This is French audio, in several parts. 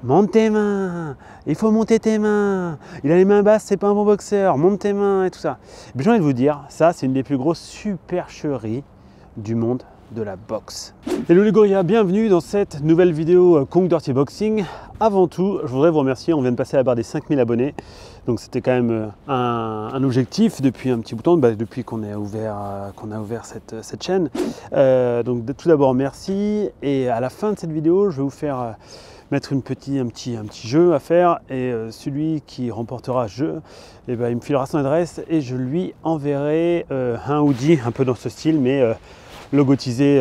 Monte tes mains, il faut monter tes mains, il a les mains basses, c'est pas un bon boxeur, monte tes mains et tout ça. J'ai envie de vous dire, ça c'est une des plus grosses supercheries du monde de la boxe. Hello les gorillas, bienvenue dans cette nouvelle vidéo Kung Dirty Boxing. Avant tout, je voudrais vous remercier, on vient de passer la barre des 5000 abonnés. Donc c'était quand même un objectif depuis un petit bout de temps, depuis qu'on a ouvert cette chaîne. Donc tout d'abord merci, et à la fin de cette vidéo, je vais vous faire mettre un petit jeu à faire, et celui qui remportera ce jeu, il me filera son adresse et je lui enverrai un hoodie un peu dans ce style, mais logotisé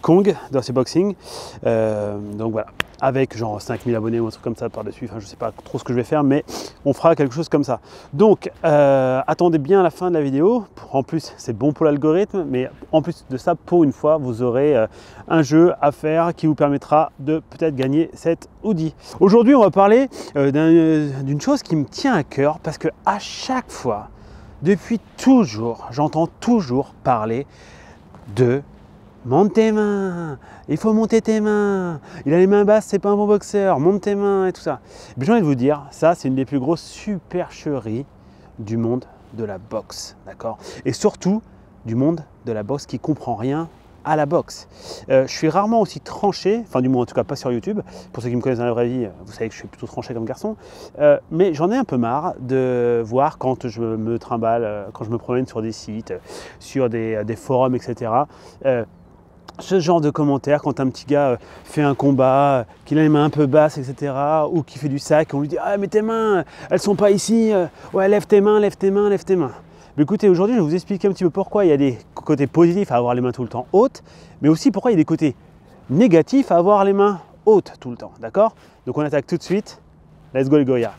Kung Dirty Boxing. Donc voilà, avec genre 5000 abonnés ou un truc comme ça par-dessus, enfin je sais pas trop ce que je vais faire, mais on fera quelque chose comme ça. Donc attendez bien à la fin de la vidéo. En plus c'est bon pour l'algorithme, mais en plus de ça, pour une fois vous aurez un jeu à faire qui vous permettra de peut-être gagner cette hoodie. Aujourd'hui on va parler d'une chose qui me tient à cœur, parce que à chaque fois, depuis toujours, j'entends toujours parler de monte tes mains, il faut monter tes mains, il a les mains basses, c'est pas un bon boxeur, monte tes mains et tout ça. J'ai envie de vous dire, ça c'est une des plus grosses supercheries du monde de la boxe, d'accord? Et surtout du monde de la boxe qui comprend rien à la boxe. Je suis rarement aussi tranché, enfin du moins en tout cas pas sur YouTube. Pour ceux qui me connaissent dans la vraie vie, vous savez que je suis plutôt tranché comme garçon. Mais j'en ai un peu marre de voir quand je me trimballe, quand je me promène sur des sites, sur des forums, etc. Ce genre de commentaires quand un petit gars fait un combat, qu'il a les mains un peu basses, etc. Ou qui fait du sac, on lui dit « Ah mais tes mains, elles sont pas ici, ouais lève tes mains, lève tes mains, lève tes mains ». Mais écoutez, aujourd'hui je vais vous expliquer un petit peu pourquoi il y a des côtés positifs à avoir les mains tout le temps hautes, mais aussi pourquoi il y a des côtés négatifs à avoir les mains hautes tout le temps, d'accord? Donc on attaque tout de suite, let's go les gorillas.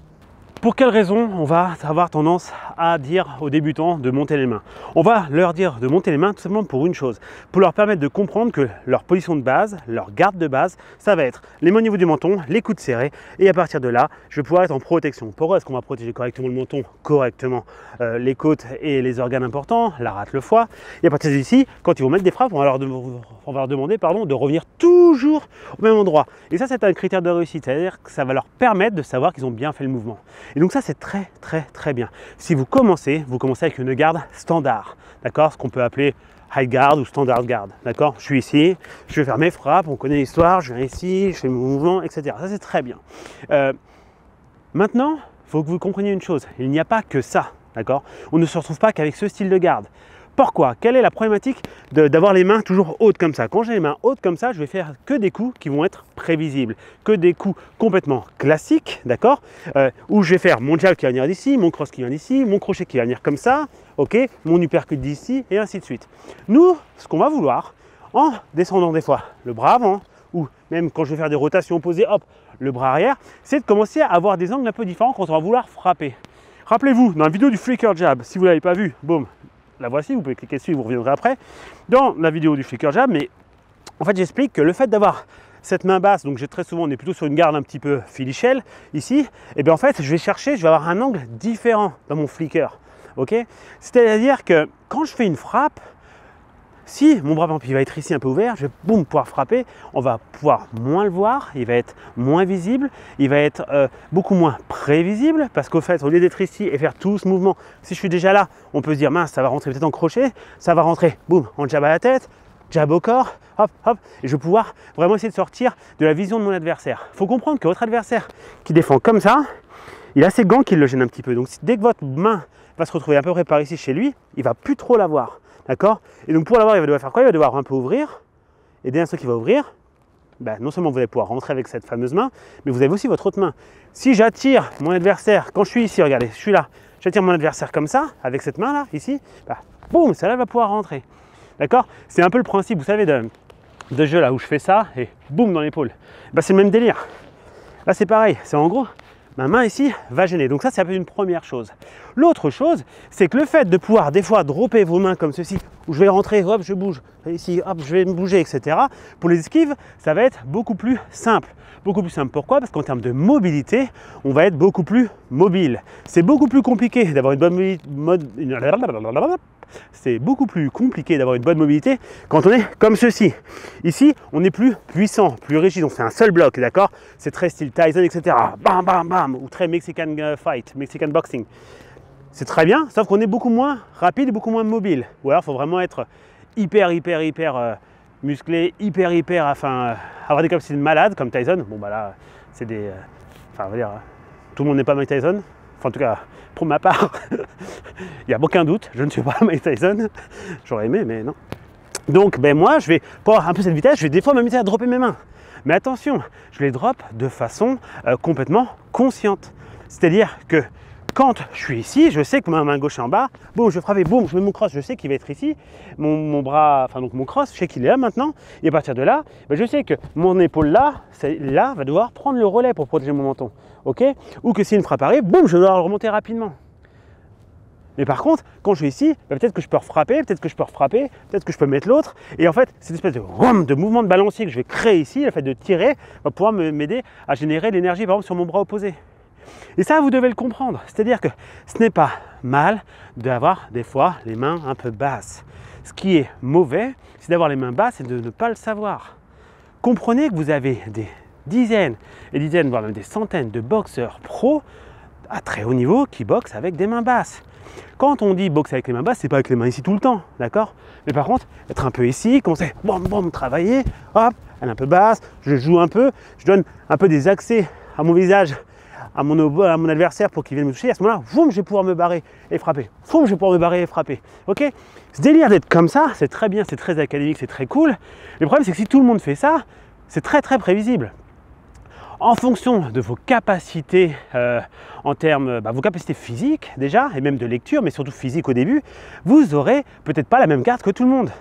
Pour quelle raison on va avoir tendance à dire aux débutants de monter les mains? On va leur dire de monter les mains tout simplement pour une chose, pour leur permettre de comprendre que leur position de base, leur garde de base, ça va être les mains au niveau du menton, les coudes serrés, et à partir de là, je vais pouvoir être en protection. Pourquoi est-ce qu'on va protéger correctement le menton, correctement les côtes et les organes importants, la rate, le foie, et à partir d'ici, quand ils vont mettre des frappes, on va leur demander de revenir toujours au même endroit. Et ça, c'est un critère de réussite, c'est-à-dire que ça va leur permettre de savoir qu'ils ont bien fait le mouvement. Et donc ça c'est très bien. Si vous commencez avec une garde standard, d'accord, ce qu'on peut appeler high guard ou standard guard, d'accord. Je suis ici, je vais faire mes frappes, on connaît l'histoire, je viens ici, je fais mon mouvement, etc. Ça c'est très bien. Maintenant, il faut que vous compreniez une chose, il n'y a pas que ça, d'accord. On ne se retrouve pas qu'avec ce style de garde. Pourquoi? Quelle est la problématique d'avoir les mains toujours hautes comme ça? Quand j'ai les mains hautes comme ça, je vais faire que des coups qui vont être prévisibles, que des coups complètement classiques, d'accord, où je vais faire mon jab qui va venir d'ici, mon cross qui vient d'ici, mon crochet qui va venir comme ça, ok, mon uppercut d'ici, et ainsi de suite. Nous, ce qu'on va vouloir, en descendant des fois le bras avant, ou même quand je vais faire des rotations opposées, hop, le bras arrière, c'est de commencer à avoir des angles un peu différents quand on va vouloir frapper. Rappelez-vous, dans la vidéo du flicker jab, si vous ne l'avez pas vu, boum, la voici, vous pouvez cliquer dessus, vous reviendrez après, dans la vidéo du flicker jab, mais en fait j'explique que le fait d'avoir cette main basse, donc j'ai très souvent, on est plutôt sur une garde un petit peu filichelle ici, et bien en fait je vais avoir un angle différent dans mon flicker, ok? C'est-à-dire que quand je fais une frappe, si mon bras va être ici un peu ouvert, je vais boum, pouvoir frapper, on va pouvoir moins le voir, il va être moins visible, il va être beaucoup moins prévisible, parce qu'au fait, au lieu d'être ici et faire tout ce mouvement, si je suis déjà là, on peut se dire mince, ça va rentrer peut-être en crochet, ça va rentrer, boum, en jab à la tête, jab au corps, hop, hop, et je vais pouvoir vraiment essayer de sortir de la vision de mon adversaire. Il faut comprendre que votre adversaire qui défend comme ça, il a ses gants qui le gênent un petit peu, donc dès que votre main va se retrouver à peu près par ici chez lui, il ne va plus trop la voir. D'accord? Et donc pour l'avoir, il va devoir faire quoi? Il va devoir un peu ouvrir. Et dès l'instant qu'il va ouvrir, non seulement vous allez pouvoir rentrer avec cette fameuse main, mais vous avez aussi votre autre main. Si j'attire mon adversaire, quand je suis ici, regardez, je suis là, j'attire mon adversaire comme ça, avec cette main là, ici, boum, celle-là va pouvoir rentrer. D'accord? C'est un peu le principe, vous savez, de jeu là où je fais ça, et boum dans l'épaule. C'est le même délire. Là c'est pareil, c'est en gros, ma main ici va gêner. Donc ça, c'est un peu une première chose. L'autre chose, c'est que le fait de pouvoir des fois dropper vos mains comme ceci, où je vais rentrer, hop, je bouge, ici, hop, je vais me bouger, etc. Pour les esquives, ça va être beaucoup plus simple. Beaucoup plus simple. Pourquoi? Parce qu'en termes de mobilité, on va être beaucoup plus mobile. C'est beaucoup plus compliqué d'avoir une bonne c'est beaucoup plus compliqué d'avoir une bonne mobilité quand on est comme ceci. Ici, on est plus puissant, plus rigide, on fait un seul bloc, d'accord? C'est très style Tyson, etc. Bam, bam, bam, ou très Mexican fight, Mexican boxing. C'est très bien, sauf qu'on est beaucoup moins rapide et beaucoup moins mobile. Ou alors, il faut vraiment être hyper musclé, enfin, avoir des capacités de malade comme Tyson. Bon, bah là, c'est des... enfin, on va dire, tout le monde n'est pas Mike Tyson. Enfin, en tout cas, pour ma part, il n'y a aucun doute, je ne suis pas Mike Tyson. J'aurais aimé, mais non. Donc, ben moi, je vais, pour avoir un peu cette vitesse, je vais des fois m'amuser à dropper mes mains. Mais attention, je les drop de façon complètement consciente. C'est-à-dire que quand je suis ici, je sais que ma main gauche est en bas, boum, je vais frapper, boum, je mets mon cross, je sais qu'il va être ici, mon bras, enfin donc mon cross, je sais qu'il est là maintenant, et à partir de là, ben je sais que mon épaule là va devoir prendre le relais pour protéger mon menton, ok? Ou que si une frappe arrive, boum, je dois le remonter rapidement. Mais par contre, quand je suis ici, ben peut-être que je peux refrapper, peut-être que je peux refrapper, peut-être que je peux mettre l'autre, et en fait, cette espèce de mouvement de balancier que je vais créer ici, le fait de tirer, va pouvoir m'aider à générer de l'énergie, par exemple, sur mon bras opposé. Et ça, vous devez le comprendre. C'est-à-dire que ce n'est pas mal d'avoir des fois les mains un peu basses. Ce qui est mauvais, c'est d'avoir les mains basses et de ne pas le savoir. Comprenez que vous avez des dizaines et dizaines, voire même des centaines de boxeurs pros à très haut niveau qui boxent avec des mains basses. Quand on dit boxer avec les mains basses, c'est pas avec les mains ici tout le temps, d'accord? Mais par contre, être un peu ici, commencer, boum, boum, travailler, hop, elle est un peu basse, je joue un peu, je donne un peu des accès à mon visage, à mon adversaire pour qu'il vienne me toucher. À ce moment-là, je vais pouvoir me barrer et frapper. Je vais pouvoir me barrer et frapper. Ok? Ce délire d'être comme ça, c'est très bien, c'est très académique, c'est très cool. Le problème, c'est que si tout le monde fait ça, c'est très prévisible. En fonction de vos capacités, en termes, vos capacités physiques déjà, et même de lecture, mais surtout physique au début, vous aurez peut-être pas la même carte que tout le monde.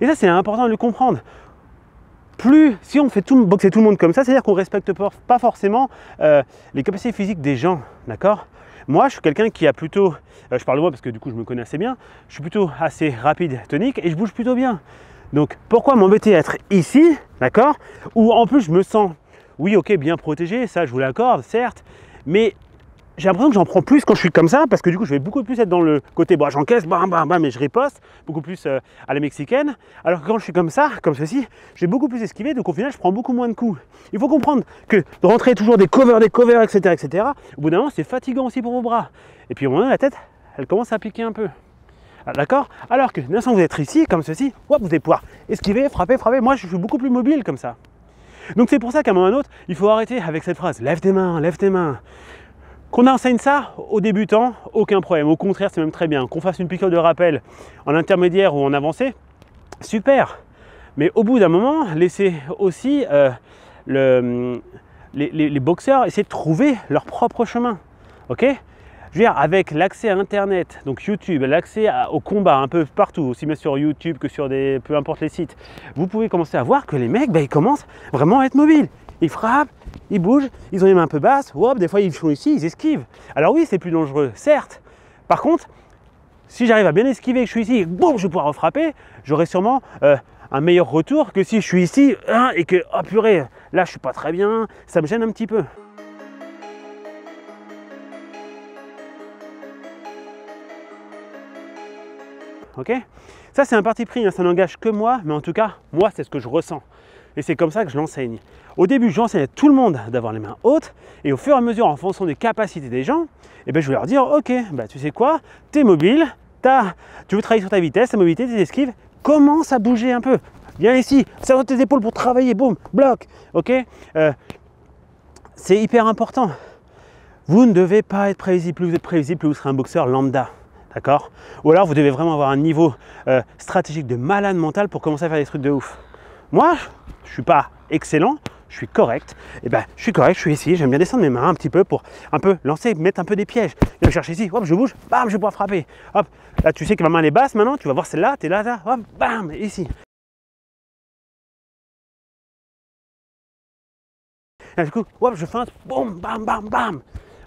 Et ça, c'est important de le comprendre. Si on fait boxer tout le monde comme ça, c'est-à-dire qu'on ne respecte pas forcément les capacités physiques des gens, d'accord? Moi, je suis quelqu'un qui a plutôt, je parle de moi parce que du coup je me connais assez bien, je suis plutôt assez rapide, tonique et je bouge plutôt bien. Donc pourquoi m'embêter à être ici, d'accord? Où en plus je me sens, oui ok, bien protégé, ça je vous l'accorde, certes, mais j'ai l'impression que j'en prends plus quand je suis comme ça, parce que du coup je vais beaucoup plus être dans le côté, j'encaisse, bam bam bam, et je riposte, beaucoup plus à la mexicaine, alors que quand je suis comme ça, comme ceci, je vais beaucoup plus esquiver, donc au final je prends beaucoup moins de coups. Il faut comprendre que de rentrer toujours des covers, etc., au bout d'un moment c'est fatigant aussi pour vos bras. Et puis au moment la tête, elle commence à piquer un peu. D'accord? Alors que l'instant que vous êtes ici, comme ceci, hop, vous allez pouvoir esquiver, frapper, moi je suis beaucoup plus mobile comme ça. Donc c'est pour ça qu'à un moment ou à un autre, il faut arrêter avec cette phrase, lève tes mains, lève tes mains. Qu'on enseigne ça aux débutants, aucun problème. Au contraire, c'est même très bien. Qu'on fasse une piqûre de rappel en intermédiaire ou en avancée, super. Mais au bout d'un moment, laissez aussi les boxeurs essayer de trouver leur propre chemin. Ok? Je veux dire, avec l'accès à Internet, donc YouTube, l'accès au combat un peu partout, aussi bien sur YouTube que sur peu importe les sites, vous pouvez commencer à voir que les mecs, ils commencent vraiment à être mobiles. Ils frappent, ils bougent, ils ont les mains un peu basses, hop, des fois ils sont ici, ils esquivent. Alors oui, c'est plus dangereux, certes. Par contre, si j'arrive à bien esquiver et que je suis ici, boum, je vais pouvoir refrapper, j'aurai sûrement un meilleur retour que si je suis ici et que, oh purée, là je suis pas très bien, ça me gêne un petit peu. Ok? Ça c'est un parti pris, ça n'engage que moi, mais en tout cas, moi c'est ce que je ressens. Et c'est comme ça que je l'enseigne. Au début, j'enseigne à tout le monde d'avoir les mains hautes, et au fur et à mesure, en fonction des capacités des gens, je vais leur dire, ok, tu sais quoi, tu es mobile, tu veux travailler sur ta vitesse, ta mobilité, tes esquives, commence à bouger un peu. Viens ici, serre tes épaules pour travailler, boum, bloc, ok? C'est hyper important. Vous ne devez pas être prévisible. Plus vous êtes prévisible, plus vous serez un boxeur lambda. D'accord? Ou alors vous devez vraiment avoir un niveau stratégique de malade mental pour commencer à faire des trucs de ouf. Moi, je ne suis pas excellent, je suis correct. Et je suis correct, je suis ici, j'aime bien descendre mes mains un petit peu pour un peu lancer, mettre un peu des pièges. Je vais chercher ici, hop, je bouge, bam, je vais pouvoir frapper. Hop, là tu sais que ma main elle est basse maintenant, tu vas voir celle-là, tu es là, hop, bam, ici. Et du coup, hop, je feinte, boum, bam, bam, bam.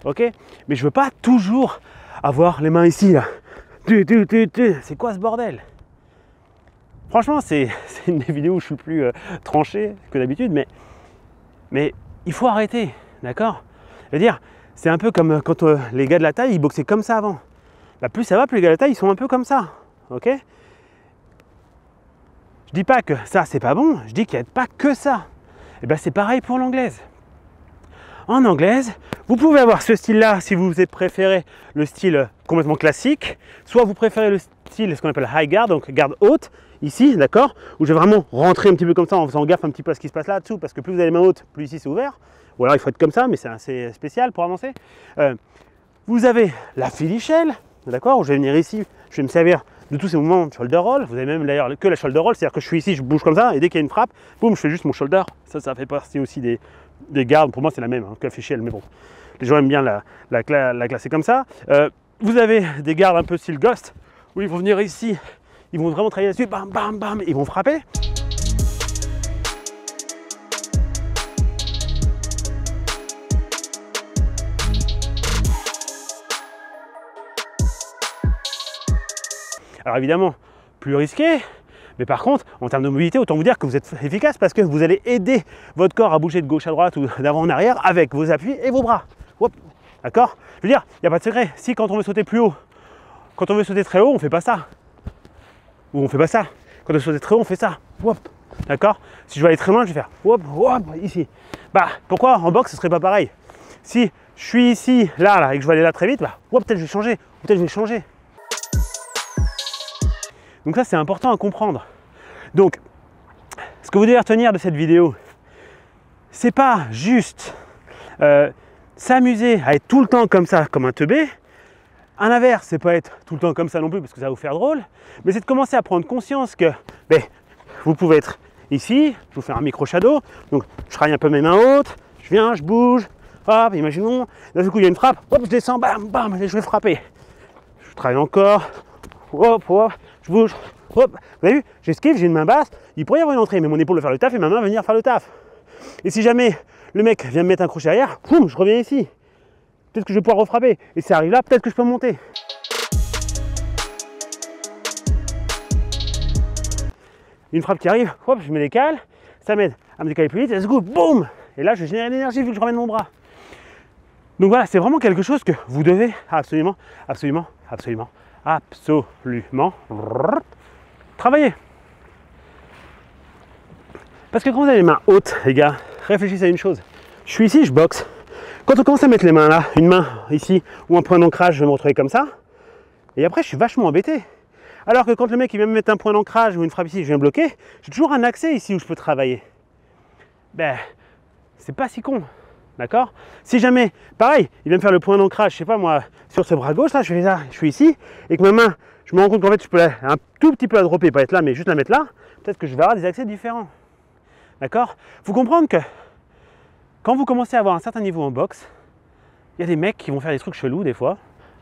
Ok? Mais je veux pas toujours avoir les mains ici, là. C'est quoi ce bordel? Franchement, c'est une des vidéos où je suis le plus tranché que d'habitude, mais il faut arrêter, d'accord? Je veux dire, c'est un peu comme quand les gars de la taille, ils boxaient comme ça avant. Plus ça va, plus les gars de la taille, ils sont un peu comme ça. ok? Je dis pas que ça c'est pas bon, je dis qu'il n'y a pas que ça. Et bien c'est pareil pour l'anglaise. En anglaise, vous pouvez avoir ce style-là si vous préférez le style complètement classique, soit vous préférez le style, ce qu'on appelle high guard, donc garde haute, ici, d'accord, où je vais vraiment rentrer un petit peu comme ça en faisant gaffe un petit peu à ce qui se passe là-dessous, parce que plus vous avez les mains hautes, plus ici c'est ouvert, ou alors il faut être comme ça, mais c'est assez spécial pour avancer. Vous avez la filichelle, d'accord, où je vais venir ici, je vais me servir de tous ces mouvements de shoulder roll. Vous avez même d'ailleurs que la shoulder roll, c'est-à-dire que je suis ici, je bouge comme ça, et dès qu'il y a une frappe, boum, je fais juste mon shoulder. Ça fait partie aussi des gardes. Pour moi, c'est la même que la filichelle, mais bon, les gens aiment bien la classer comme ça. Vous avez des gardes un peu style ghost, où ils vont venir ici, ils vont vraiment travailler là-dessus, bam, bam, bam, ils vont frapper. Alors évidemment, plus risqué, mais par contre, en termes de mobilité, autant vous dire que vous êtes efficace parce que vous allez aider votre corps à bouger de gauche à droite ou d'avant en arrière avec vos appuis et vos bras. D'accord? Je veux dire, il n'y a pas de secret. Si quand on veut sauter plus haut, quand on veut sauter très haut, on ne fait pas ça. Ou on ne fait pas ça. Quand on veut sauter très haut, on fait ça. D'accord? Si je veux aller très loin, je vais faire ici. Bah, pourquoi en boxe, ce serait pas pareil? Si je suis ici, là, et que je veux aller là très vite, bah, peut-être je vais changer. Peut-être je vais changer. Donc ça, c'est important à comprendre. Donc, ce que vous devez retenir de cette vidéo, c'est pas juste s'amuser à être tout le temps comme ça, comme un teubé. À l'inverse, c'est pas être tout le temps comme ça non plus, parce que ça va vous faire drôle. Mais c'est de commencer à prendre conscience que vous pouvez être ici, je vous fais un micro-shadow. Donc, je travaille un peu mes mains hautes, je viens, je bouge. Hop, imaginons, d'un coup, il y a une frappe. Hop, je descends, bam, bam, je vais frapper. Je travaille encore. Hop, hop, je bouge, hop. Vous avez vu, j'esquive, j'ai une main basse, il pourrait y avoir une entrée, mais mon épaule va faire le taf et ma main va venir faire le taf. Et si jamais le mec vient me mettre un crochet arrière, boum, je reviens ici. Peut-être que je vais pouvoir refrapper. Et ça arrive là, peut-être que je peux monter. Une frappe qui arrive, hop, je me décale, ça m'aide à me décaler plus vite, let's go, boum. Et là, je génère de l'énergie vu que je ramène mon bras. Donc voilà, c'est vraiment quelque chose que vous devez absolument travailler. Parce que quand vous avez les mains hautes, les gars, réfléchissez à une chose. Je suis ici, je boxe. Quand on commence à mettre les mains là, une main ici, ou un point d'ancrage, je vais me retrouver comme ça. Et après, je suis vachement embêté. Alors que quand le mec il vient me mettre un point d'ancrage ou une frappe ici, je viens bloquer, j'ai toujours un accès ici où je peux travailler. Ben, c'est pas si con. D'accord? Si jamais, pareil, il vient me faire le point d'ancrage, je sais pas moi, sur ce bras gauche, là, je fais ça, je suis ici, et que ma main, je me rends compte qu'en fait, je peux un tout petit peu la dropper, pas être là, mais juste la mettre là, peut-être que je vais avoir des accès différents. D'accord? Il faut comprendre que quand vous commencez à avoir un certain niveau en boxe, il y a des mecs qui vont faire des trucs chelous des fois,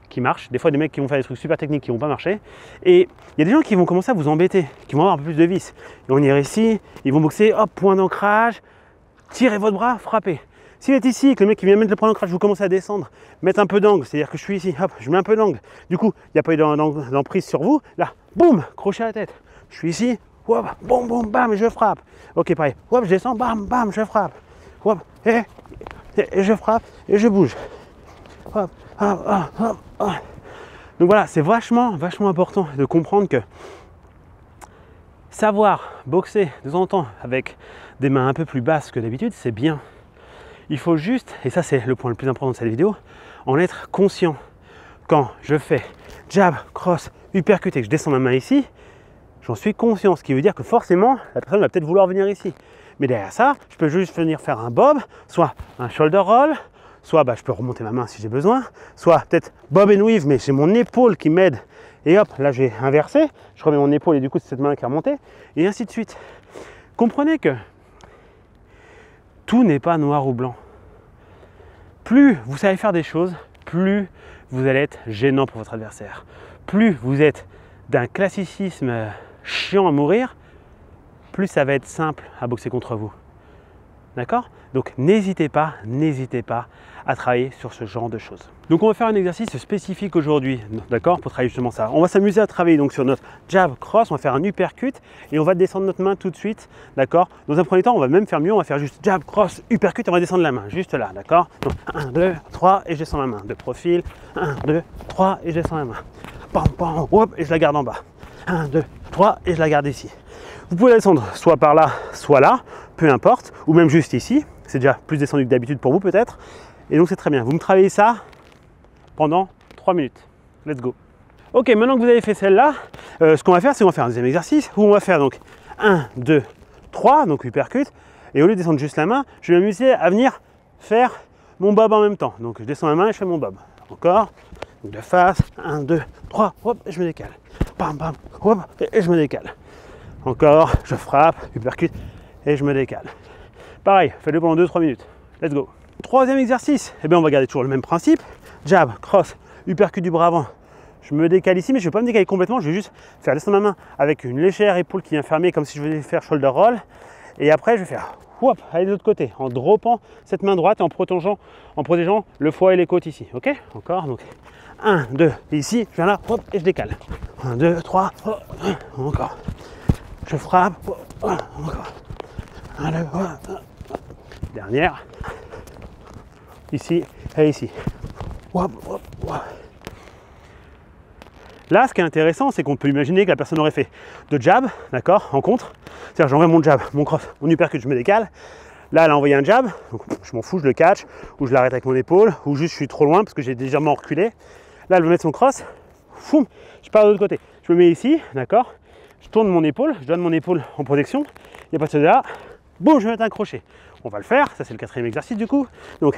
qui marchent, des fois des mecs qui vont faire des trucs super techniques qui vont pas marcher, et il y a des gens qui vont commencer à vous embêter, qui vont avoir un peu plus de vis. Ils vont venir ici, ils vont boxer, hop, point d'ancrage, tirez votre bras, frappez. S'il est ici, que le mec qui vient mettre le point d'ancrage, vous commencez à descendre, mettre un peu d'angle, c'est-à-dire que je suis ici, hop, je mets un peu d'angle. Du coup, il n'y a pas eu d'emprise sur vous. Là, boum, crochet à la tête. Je suis ici, hop, boum, boum, bam, et je frappe. Ok, pareil, hop, je descends, bam, bam, je frappe. Hop, et je frappe, et je bouge. Hop, hop, hop, hop, hop. Donc voilà, c'est vachement important de comprendre que savoir boxer de temps en temps avec des mains un peu plus basses que d'habitude, c'est bien. Il faut juste, et ça c'est le point le plus important de cette vidéo, en être conscient. Quand je fais jab, cross, uppercut et que je descends ma main ici, j'en suis conscient, ce qui veut dire que forcément, la personne va peut-être vouloir venir ici. Mais derrière ça, je peux juste venir faire un bob, soit un shoulder roll, soit je peux remonter ma main si j'ai besoin, soit peut-être bob and weave, mais j'ai mon épaule qui m'aide. Et hop, là j'ai inversé, je remets mon épaule et du coup c'est cette main qui est remontée, et ainsi de suite. Comprenez que tout n'est pas noir ou blanc. Plus vous savez faire des choses, plus vous allez être gênant pour votre adversaire. Plus vous êtes d'un classicisme chiant à mourir, plus ça va être simple à boxer contre vous. D'accord? Donc n'hésitez pas à travailler sur ce genre de choses. Donc on va faire un exercice spécifique aujourd'hui, d'accord, pour travailler justement ça. On va s'amuser à travailler donc sur notre jab cross, on va faire un uppercut et on va descendre notre main tout de suite, d'accord. Dans un premier temps, on va même faire mieux, on va faire juste jab cross uppercut et on va descendre la main, juste là, d'accord. Donc 1, 2, 3 et je descends ma main, de profil, 1, 2, 3 et je descends la main. Pam, pam, hop, et je la garde en bas. 1, 2, 3 et je la garde ici. Vous pouvez descendre soit par là, soit là, peu importe, ou même juste ici. C'est déjà plus descendu que d'habitude pour vous peut-être. Et donc c'est très bien. Vous me travaillez ça pendant 3 minutes. Let's go. Ok, maintenant que vous avez fait celle-là, ce qu'on va faire, c'est qu'on va faire un deuxième exercice où on va faire donc 1, 2, 3, donc uppercut. Et au lieu de descendre juste la main, je vais m'amuser à venir faire mon bob en même temps. Donc je descends la main et je fais mon bob. Encore, donc de face, 1, 2, 3, hop, et je me décale. Bam, bam, hop, et je me décale. Encore, je frappe, uppercut, et je me décale. Pareil, faites-le pendant 2-3 minutes. Let's go. Troisième exercice, eh bien on va garder toujours le même principe. Jab, cross, uppercut du bras avant. Je me décale ici, mais je ne vais pas me décaler complètement. Je vais juste faire descendre ma main avec une légère épaule qui vient fermer, comme si je venais faire shoulder roll. Et après, je vais faire hop, aller de l'autre côté, en droppant cette main droite et en protégeant le foie et les côtes ici. Ok? Encore, donc 1, 2, et ici, je viens là, hop, et je décale. 1, 2, 3, hop, encore. Je frappe, hop, encore. 1, 2, hop. Dernière. Ici et ici. Hop, hop, hop. Là, ce qui est intéressant, c'est qu'on peut imaginer que la personne aurait fait de jab, d'accord, en contre. C'est-à-dire, j'envoie mon jab, mon cross, mon uppercut, je me décale. Là, elle a envoyé un jab, donc je m'en fous, je le catch, ou je l'arrête avec mon épaule, ou juste je suis trop loin parce que j'ai légèrement reculé. Là, elle veut mettre son cross, foum, je pars de l'autre côté. Je me mets ici, d'accord, je tourne mon épaule, je donne mon épaule en protection, il n'y a pas de cela là, boum, je vais mettre un crochet. On va le faire, ça c'est le quatrième exercice du coup. Donc,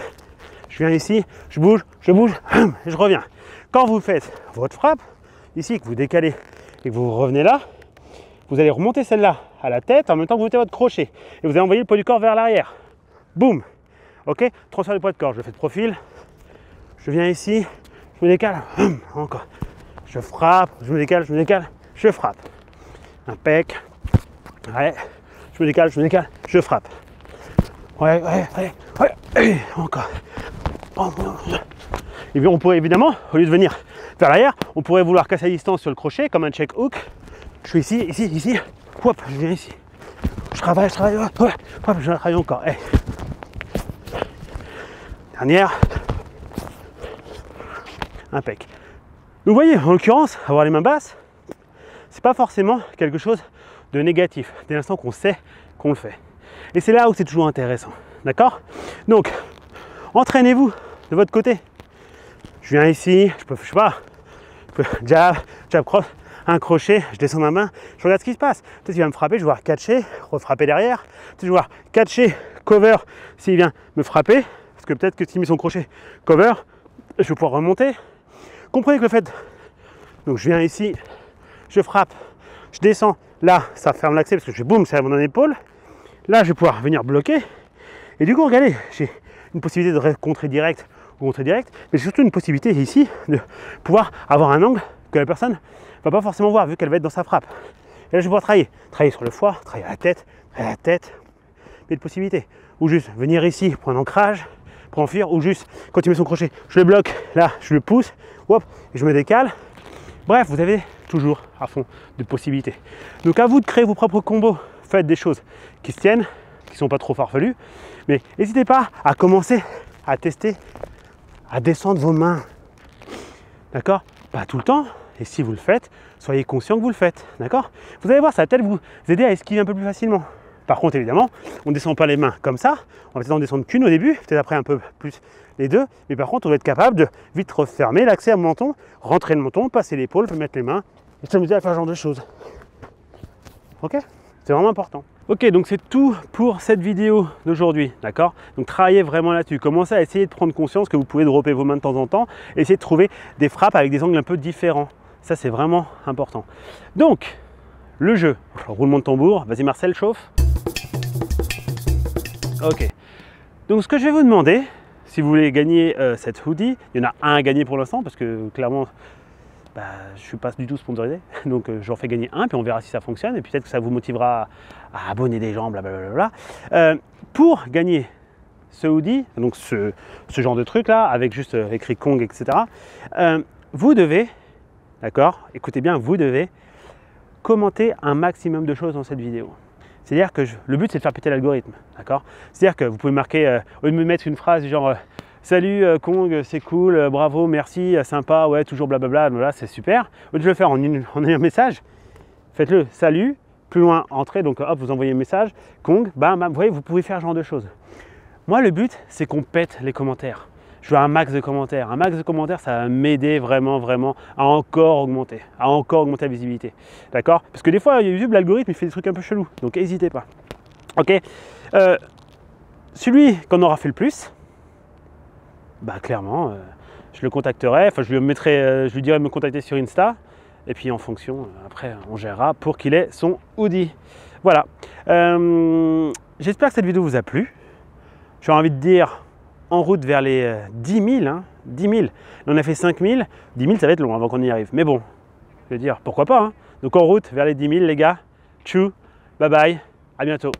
je viens ici, je bouge, et je reviens. Quand vous faites votre frappe, ici, que vous décalez et que vous revenez là, vous allez remonter celle-là à la tête en même temps que vous mettez votre crochet. Et vous allez envoyer le poids du corps vers l'arrière. Boum. Ok? Transfert du poids de corps. Je le fais de profil. Je viens ici, je me décale. Encore. Je frappe, je me décale, je frappe. Impec. Ouais. Je me décale, je frappe. Ouais. Encore. Et bien on pourrait évidemment, au lieu de venir vers l'arrière, on pourrait vouloir casser la distance sur le crochet comme un check hook. Je suis ici, hop, je viens ici. Je travaille, hop, je travaille encore. Hey. Dernière. Impec. Donc vous voyez, en l'occurrence, avoir les mains basses, c'est pas forcément quelque chose de négatif, dès l'instant qu'on sait qu'on le fait. Et c'est là où c'est toujours intéressant. D'accord? Donc, entraînez-vous de votre côté. Je viens ici, je peux jab, cross, un crochet, je descends ma main, je regarde ce qui se passe. Peut-être qu'il va me frapper, je vais voir catcher, refrapper derrière. Peut-être je vais voir catcher, cover, s'il vient me frapper. Parce que peut-être que s'il met son crochet, cover, je vais pouvoir remonter. Comprenez que le fait, donc je viens ici, je frappe, je descends, là ça ferme l'accès parce que je boum, c'est à mon épaule. Là je vais pouvoir venir bloquer. Et du coup, regardez, j'ai une possibilité de contrer direct ou contrer direct, mais surtout une possibilité ici de pouvoir avoir un angle que la personne ne va pas forcément voir vu qu'elle va être dans sa frappe. Et là, je vais pouvoir travailler sur le foie, travailler à la tête, mais de possibilités. Ou juste venir ici pour un ancrage, pour enfuir, ou juste quand il met son crochet, je le bloque, là, je le pousse, hop, et je me décale. Bref, vous avez toujours à fond de possibilités. Donc à vous de créer vos propres combos, faites des choses qui se tiennent, qui ne sont pas trop farfelues, mais n'hésitez pas à commencer à tester, à descendre vos mains. D'accord? Pas tout le temps, et si vous le faites, soyez conscient que vous le faites. D'accord? Vous allez voir, ça va peut-être vous aider à esquiver un peu plus facilement. Par contre, évidemment, on ne descend pas les mains comme ça, on va peut-être en descendre qu'une au début, peut-être après un peu plus les deux, mais par contre, on va être capable de vite refermer l'accès à mon menton, rentrer le menton, passer l'épaule, mettre les mains, et s'amuser à faire ce genre de choses. Ok? C'est vraiment important. Ok, donc c'est tout pour cette vidéo d'aujourd'hui, d'accord? Donc travaillez vraiment là-dessus, commencez à essayer de prendre conscience que vous pouvez dropper vos mains de temps en temps, et essayer de trouver des frappes avec des angles un peu différents. Ça, c'est vraiment important. Donc, le jeu, roulement de tambour, vas-y Marcel, chauffe. Ok, donc ce que je vais vous demander, si vous voulez gagner cette hoodie, il y en a un à gagner pour l'instant, parce que clairement, je ne suis pas du tout sponsorisé, donc j'en fais gagner un, puis on verra si ça fonctionne, et peut-être que ça vous motivera à abonner des gens, blablabla. Pour gagner ce hoodie, donc ce genre de truc là, avec juste écrit Kong, etc., vous devez, d'accord, écoutez bien, vous devez commenter un maximum de choses dans cette vidéo. C'est-à-dire que le but, c'est de faire péter l'algorithme, d'accord? C'est-à-dire que vous pouvez marquer, au lieu de me mettre une phrase du genre salut Kong, c'est cool, bravo, merci, sympa, ouais, toujours blablabla, voilà, c'est super. Au lieu de le faire en un message, Faites-le salut, plus loin entrée, donc hop, vous envoyez un message, Kong, bam, bam, vous voyez, vous pouvez faire ce genre de choses. Moi, le but, c'est qu'on pète les commentaires. Je veux un max de commentaires. Un max de commentaires, ça va m'aider vraiment, vraiment à encore augmenter la visibilité. D'accord? Parce que des fois, YouTube, l'algorithme, il fait des trucs un peu chelous. Donc, n'hésitez pas. Ok? Celui qu'on aura fait le plus, bah clairement, je le contacterai. Enfin, je lui dirai de me contacter sur Insta. Et puis, en fonction, après, on gérera pour qu'il ait son hoodie. Voilà. J'espère que cette vidéo vous a plu. J'ai envie de dire en route vers les 10 000. Hein, 10 000. On a fait 5 000. 10 000, ça va être long avant qu'on y arrive. Mais bon, je veux dire, pourquoi pas. Hein. Donc en route vers les 10 000, les gars. Tchou, bye bye, à bientôt.